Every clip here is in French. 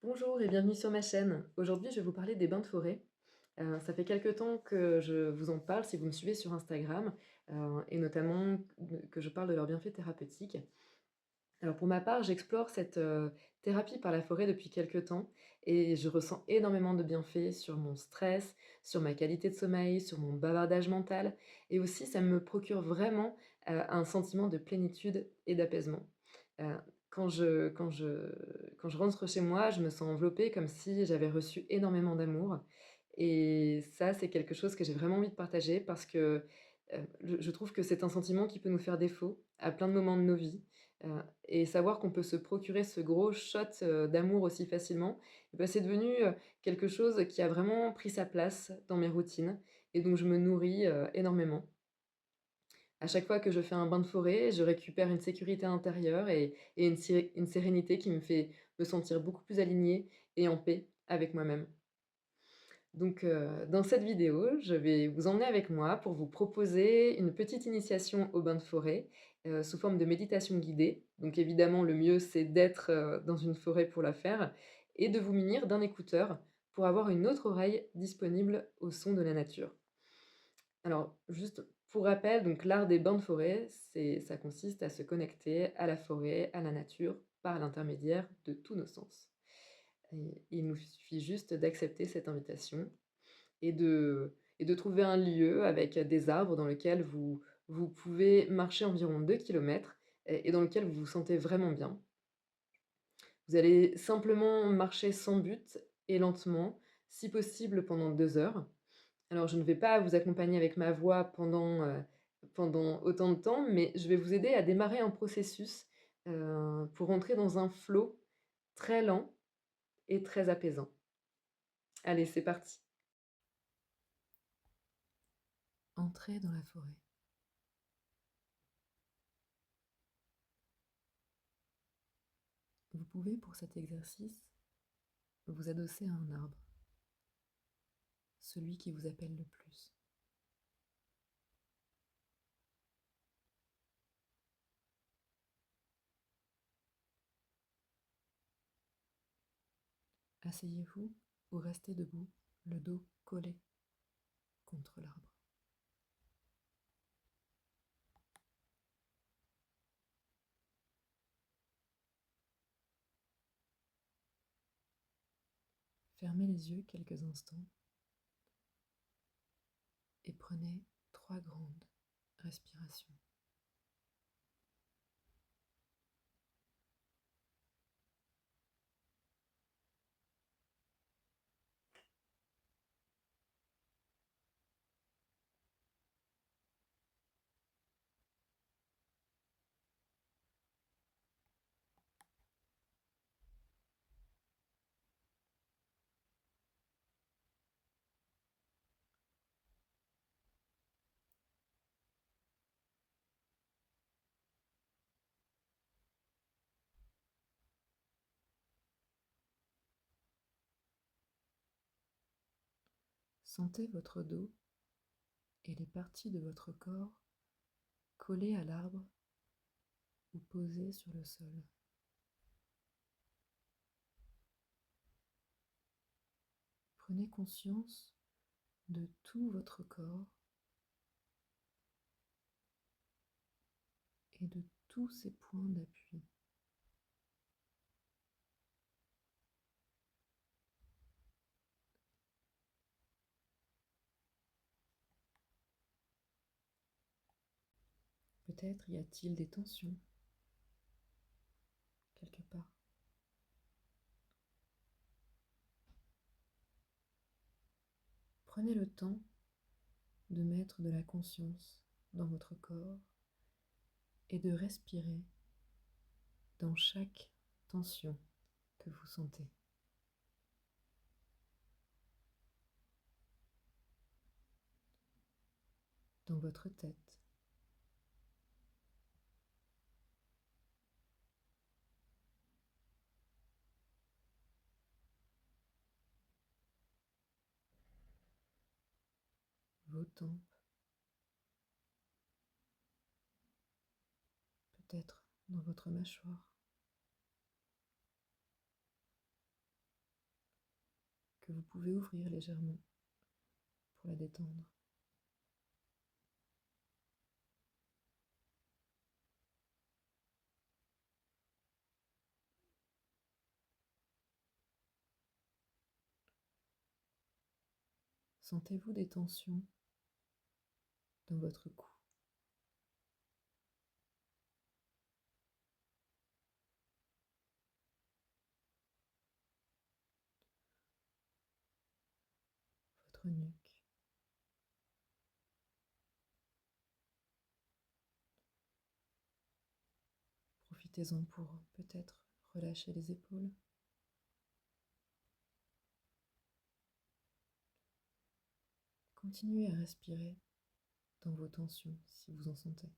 Bonjour et bienvenue sur ma chaîne. Aujourd'hui, je vais vous parler des bains de forêt. Ça fait quelque temps que je vous en parle si vous me suivez sur Instagram, et notamment que je parle de leurs bienfaits thérapeutiques. Alors pour ma part, j'explore cette, thérapie par la forêt depuis quelque temps et je ressens énormément de bienfaits sur mon stress, sur ma qualité de sommeil, sur mon bavardage mental et aussi ça me procure vraiment, un sentiment de plénitude et d'apaisement. Heu, quand je rentre chez moi, je me sens enveloppée comme si j'avais reçu énormément d'amour et ça, c'est quelque chose que j'ai vraiment envie de partager parce que, je trouve que c'est un sentiment qui peut nous faire défaut à plein de moments de nos vies. Et savoir qu'on peut se procurer ce gros shot, d'amour aussi facilement, et bah, c'est devenu, quelque chose qui a vraiment pris sa place dans mes routines et donc je me nourris, énormément. À chaque fois que je fais un bain de forêt, je récupère une sécurité intérieure et une sérénité qui me fait me sentir beaucoup plus alignée et en paix avec moi-même. Donc, dans cette vidéo, je vais vous emmener avec moi pour vous proposer une petite initiation au bain de forêt, sous forme de méditation guidée. Donc évidemment, le mieux, c'est d'être, dans une forêt pour la faire et de vous munir d'un écouteur pour avoir une autre oreille disponible au son de la nature. Alors, juste pour rappel, donc l'art des bains de forêt, ça consiste à se connecter à la forêt, à la nature, par l'intermédiaire de tous nos sens. Et il nous suffit juste d'accepter cette invitation et de trouver un lieu avec des arbres dans lequel vous pouvez marcher environ 2 kilomètres et dans lequel vous vous sentez vraiment bien. Vous allez simplement marcher sans but et lentement, si possible pendant 2 heures. Alors je ne vais pas vous accompagner avec ma voix pendant autant de temps, mais je vais vous aider à démarrer un processus, pour entrer dans un flow très lent et très apaisant. Allez, c'est parti. Entrez dans la forêt. Vous pouvez, pour cet exercice, vous adosser à un arbre, celui qui vous appelle le plus. Asseyez-vous ou restez debout, le dos collé contre l'arbre. Fermez les yeux quelques instants et prenez 3 grandes respirations. Sentez votre dos et les parties de votre corps collées à l'arbre ou posées sur le sol. Prenez conscience de tout votre corps et de tous ses points d'appui. Peut-être y a-t-il des tensions quelque part. Prenez le temps de mettre de la conscience dans votre corps et de respirer dans chaque tension que vous sentez. Dans votre tête, vos tempes, peut-être dans votre mâchoire, que vous pouvez ouvrir légèrement pour la détendre. Sentez-vous des tensions dans votre cou? Votre nuque? Profitez-en pour peut-être relâcher les épaules. Continuez à respirer dans vos tensions si vous en sentez.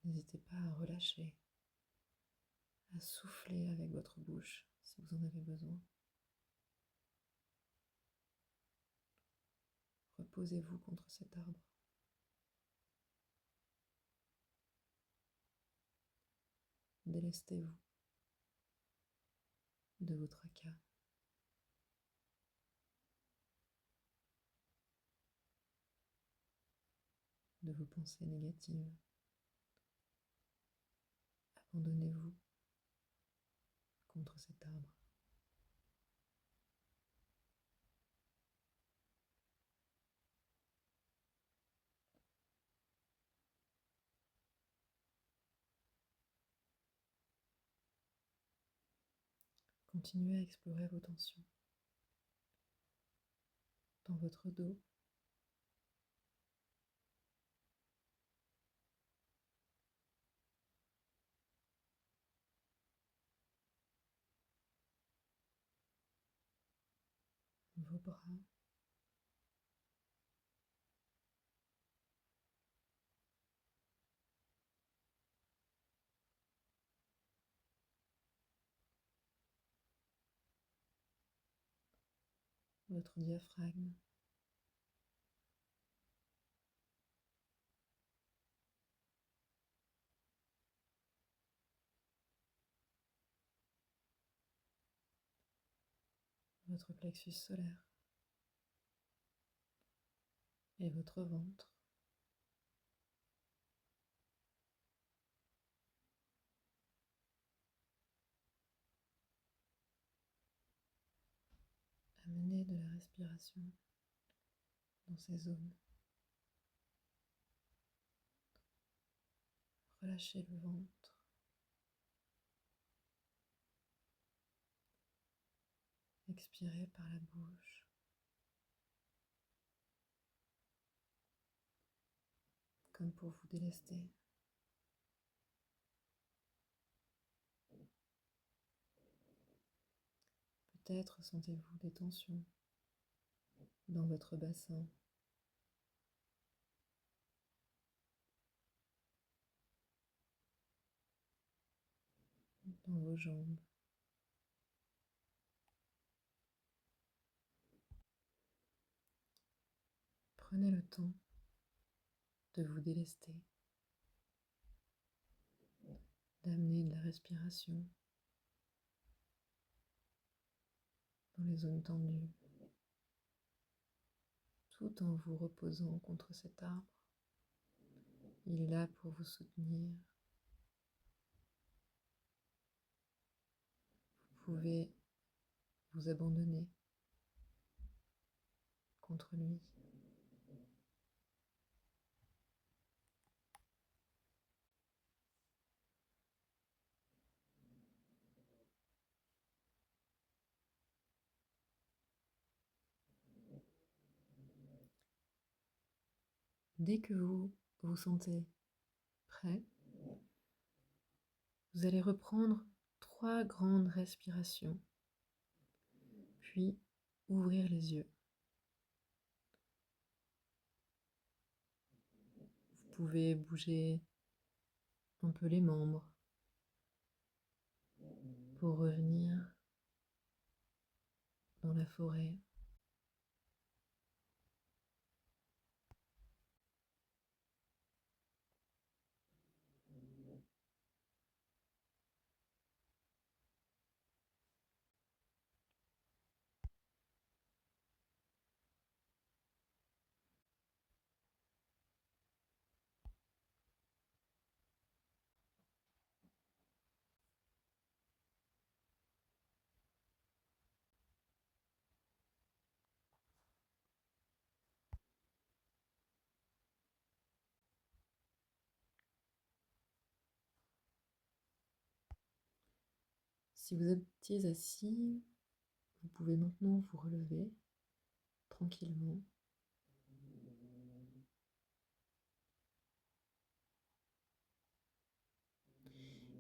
N'hésitez pas à relâcher, à souffler avec votre bouche si vous en avez besoin. Reposez-vous contre cet arbre. Délestez-vous de vos tracas, de vos pensées négatives. Abandonnez-vous contre cet arbre. Continuez à explorer vos tensions dans votre dos, vos bras, votre diaphragme, votre plexus solaire et votre ventre. Amenez de la respiration dans ces zones. Relâchez le ventre. Expirez par la bouche. Comme pour vous délester. Peut-être sentez-vous des tensions dans votre bassin, dans vos jambes. Prenez le temps de vous délester, d'amener de la respiration dans les zones tendues, tout en vous reposant contre cet arbre. Il est là pour vous soutenir. Vous pouvez vous abandonner contre lui. Dès que vous vous sentez prêt, vous allez reprendre 3 grandes respirations, puis ouvrir les yeux. Vous pouvez bouger un peu les membres pour revenir dans la forêt. Si vous étiez assis, vous pouvez maintenant vous relever tranquillement.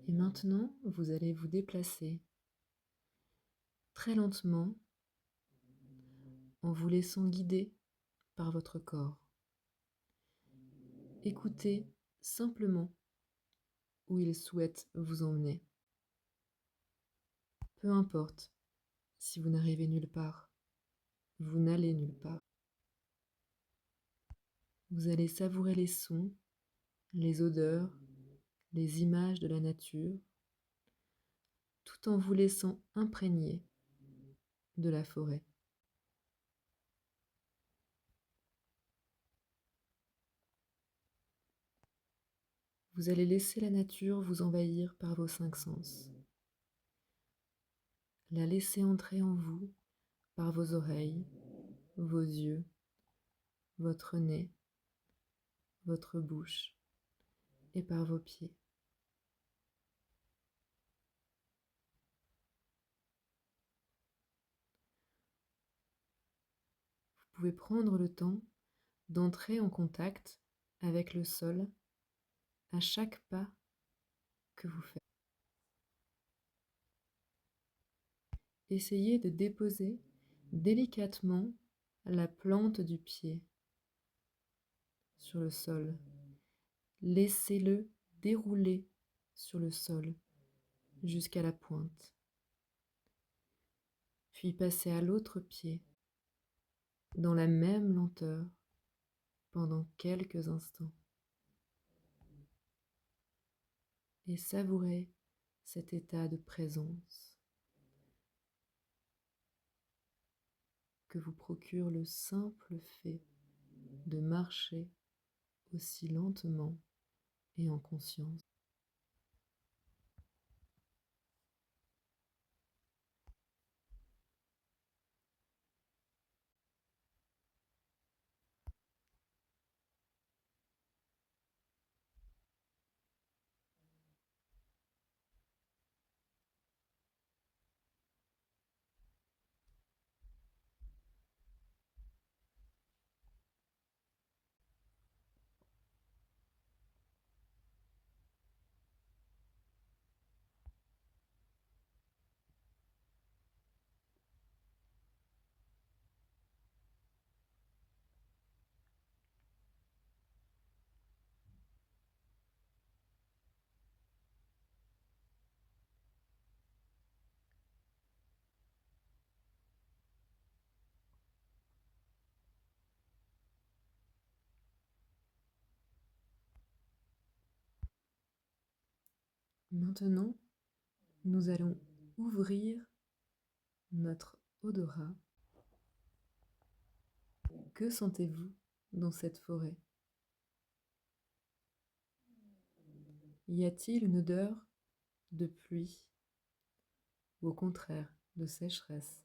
Et maintenant, vous allez vous déplacer très lentement en vous laissant guider par votre corps. Écoutez simplement où il souhaite vous emmener. Peu importe si vous n'arrivez nulle part, vous n'allez nulle part. Vous allez savourer les sons, les odeurs, les images de la nature, tout en vous laissant imprégner de la forêt. Vous allez laisser la nature vous envahir par vos 5 sens. La laisser entrer en vous par vos oreilles, vos yeux, votre nez, votre bouche et par vos pieds. Vous pouvez prendre le temps d'entrer en contact avec le sol à chaque pas que vous faites. Essayez de déposer délicatement la plante du pied sur le sol. Laissez-le dérouler sur le sol jusqu'à la pointe. Puis passez à l'autre pied dans la même lenteur pendant quelques instants. Et savourez cet état de présence que vous procure le simple fait de marcher aussi lentement et en conscience. Maintenant, nous allons ouvrir notre odorat. Que sentez-vous dans cette forêt? Y a-t-il une odeur de pluie ou au contraire de sécheresse?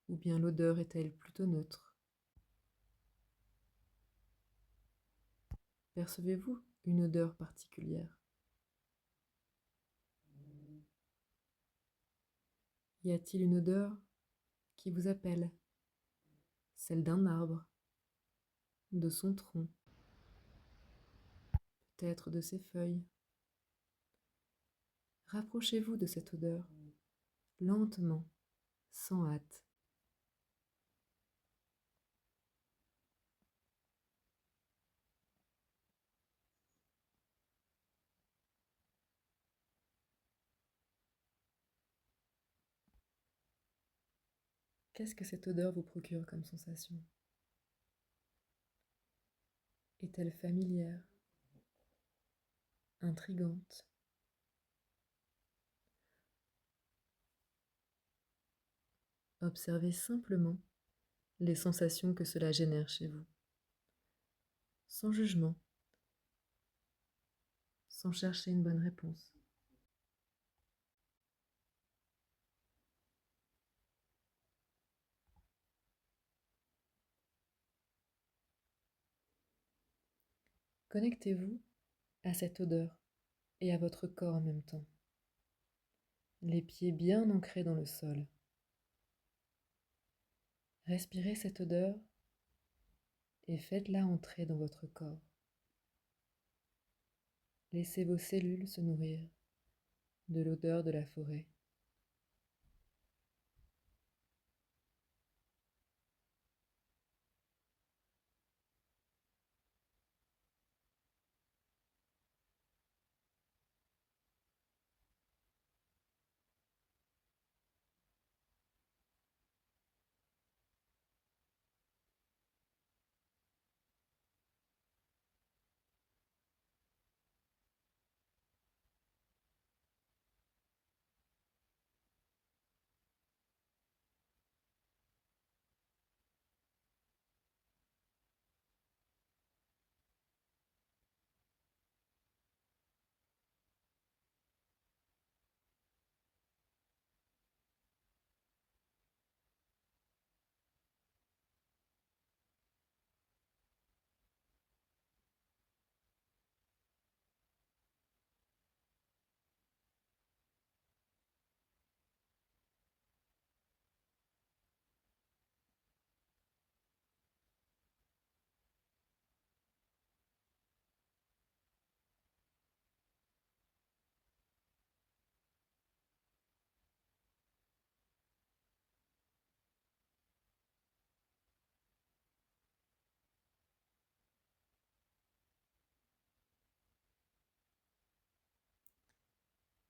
Ou bien l'odeur est-elle plutôt neutre? Percevez-vous une odeur particulière? Y a-t-il une odeur qui vous appelle? Celle d'un arbre, de son tronc, peut-être de ses feuilles. Rapprochez-vous de cette odeur, lentement, sans hâte. Qu'est-ce que cette odeur vous procure comme sensation? Est-elle familière? Intrigante? Observez simplement les sensations que cela génère chez vous, sans jugement, sans chercher une bonne réponse. Connectez-vous à cette odeur et à votre corps en même temps. les pieds bien ancrés dans le sol. Respirez cette odeur et faites-la entrer dans votre corps. Laissez vos cellules se nourrir de l'odeur de la forêt.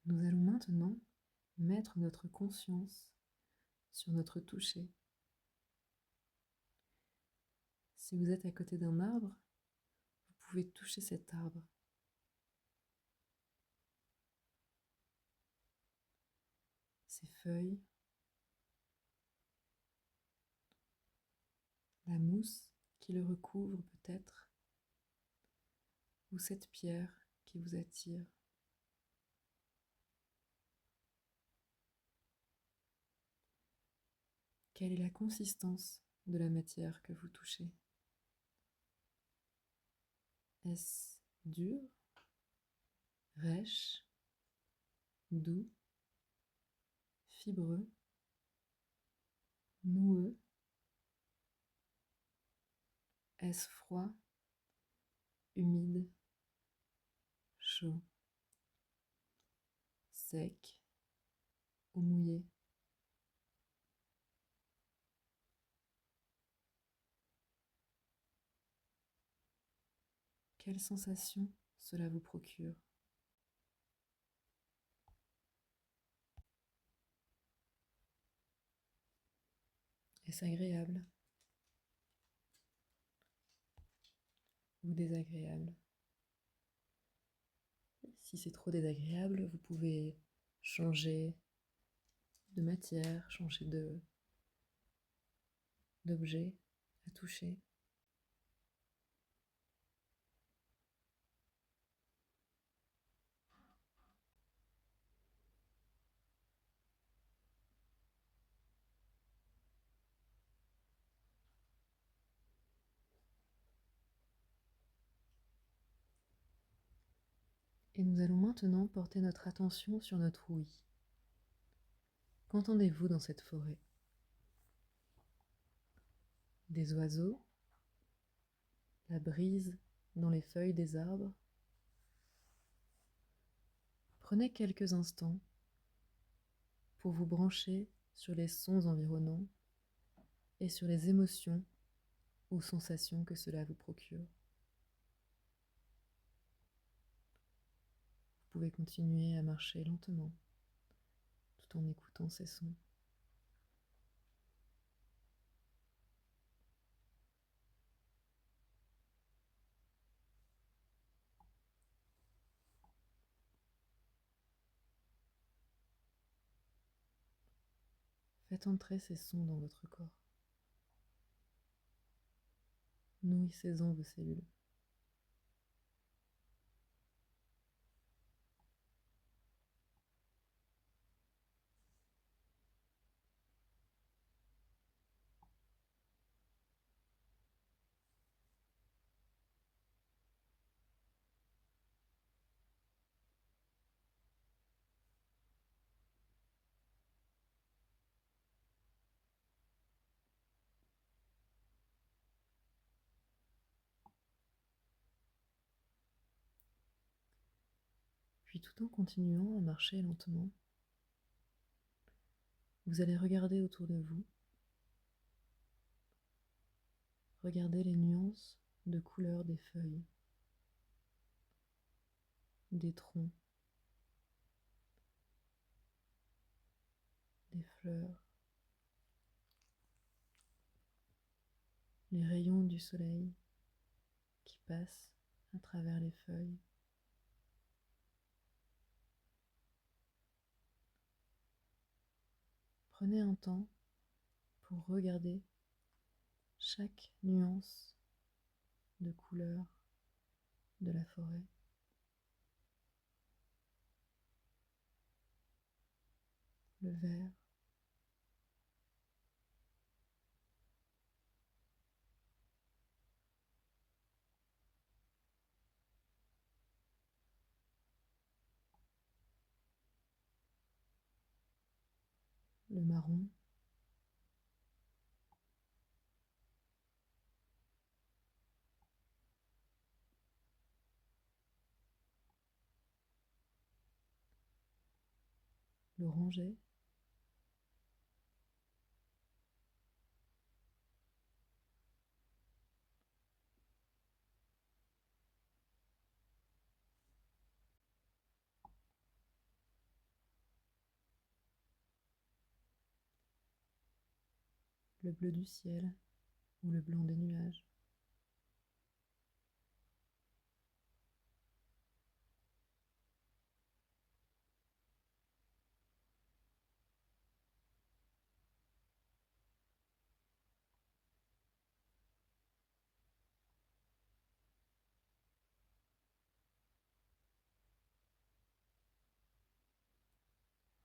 Nous allons maintenant mettre notre conscience sur notre toucher. Si vous êtes à côté d'un arbre, vous pouvez toucher cet arbre. Ses feuilles, la mousse qui le recouvre peut-être, ou cette pierre qui vous attire. Quelle est la consistance de la matière que vous touchez? Est-ce dur, rêche, doux, fibreux, noueux? Est-ce froid, humide, chaud, sec ou mouillé? Quelle sensation cela vous procure? Est-ce agréable ou désagréable? Si c'est trop désagréable, vous pouvez changer de matière, changer d'objet à toucher. Et nous allons maintenant porter notre attention sur notre ouïe. Qu'entendez-vous dans cette forêt? Des oiseaux? La brise dans les feuilles des arbres? Prenez quelques instants pour vous brancher sur les sons environnants et sur les émotions ou sensations que cela vous procure. Vous pouvez continuer à marcher lentement tout en écoutant ces sons. Faites entrer ces sons dans votre corps. Nourrissez-en vos cellules. Puis tout en continuant à marcher lentement, vous allez regarder autour de vous, regarder les nuances de couleur des feuilles, des troncs, des fleurs, les rayons du soleil qui passent à travers les feuilles. Prenez un temps pour regarder chaque nuance de couleur de la forêt. Le vert, le marron, l'orangé, le bleu du ciel ou le blanc des nuages.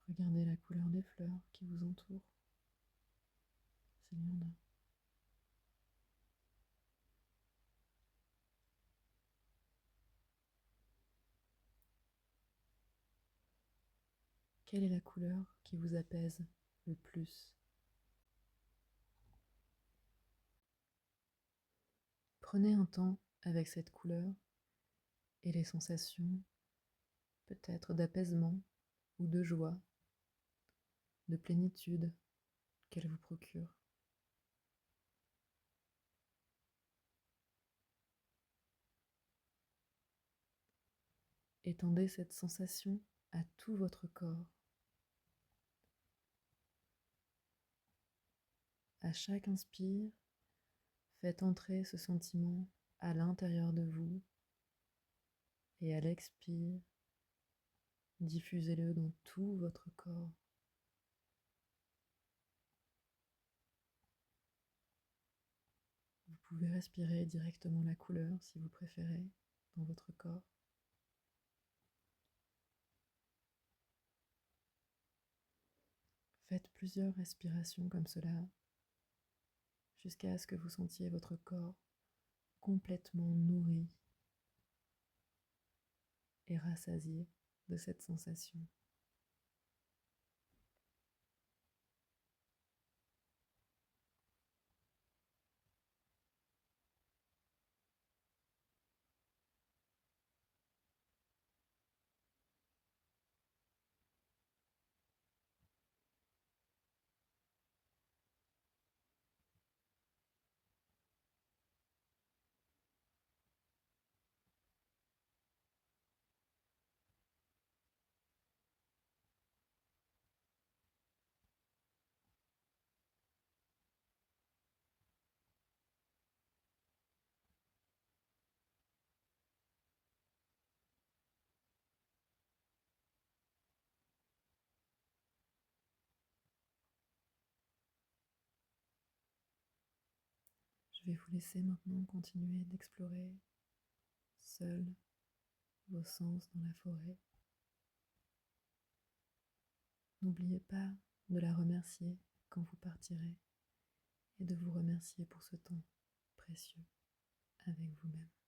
Regardez la couleur des fleurs qui vous entourent. S'il y en a. Quelle est la couleur qui vous apaise le plus? Prenez un temps avec cette couleur et les sensations peut-être d'apaisement ou de joie, de plénitude qu'elle vous procure. Étendez cette sensation à tout votre corps. À chaque inspire, faites entrer ce sentiment à l'intérieur de vous et à l'expire, diffusez-le dans tout votre corps. Vous pouvez respirer directement la couleur si vous préférez dans votre corps. Faites plusieurs respirations comme cela jusqu'à ce que vous sentiez votre corps complètement nourri et rassasié de cette sensation. Je vais vous laisser maintenant continuer d'explorer seul vos sens dans la forêt. N'oubliez pas de la remercier quand vous partirez et de vous remercier pour ce temps précieux avec vous-même.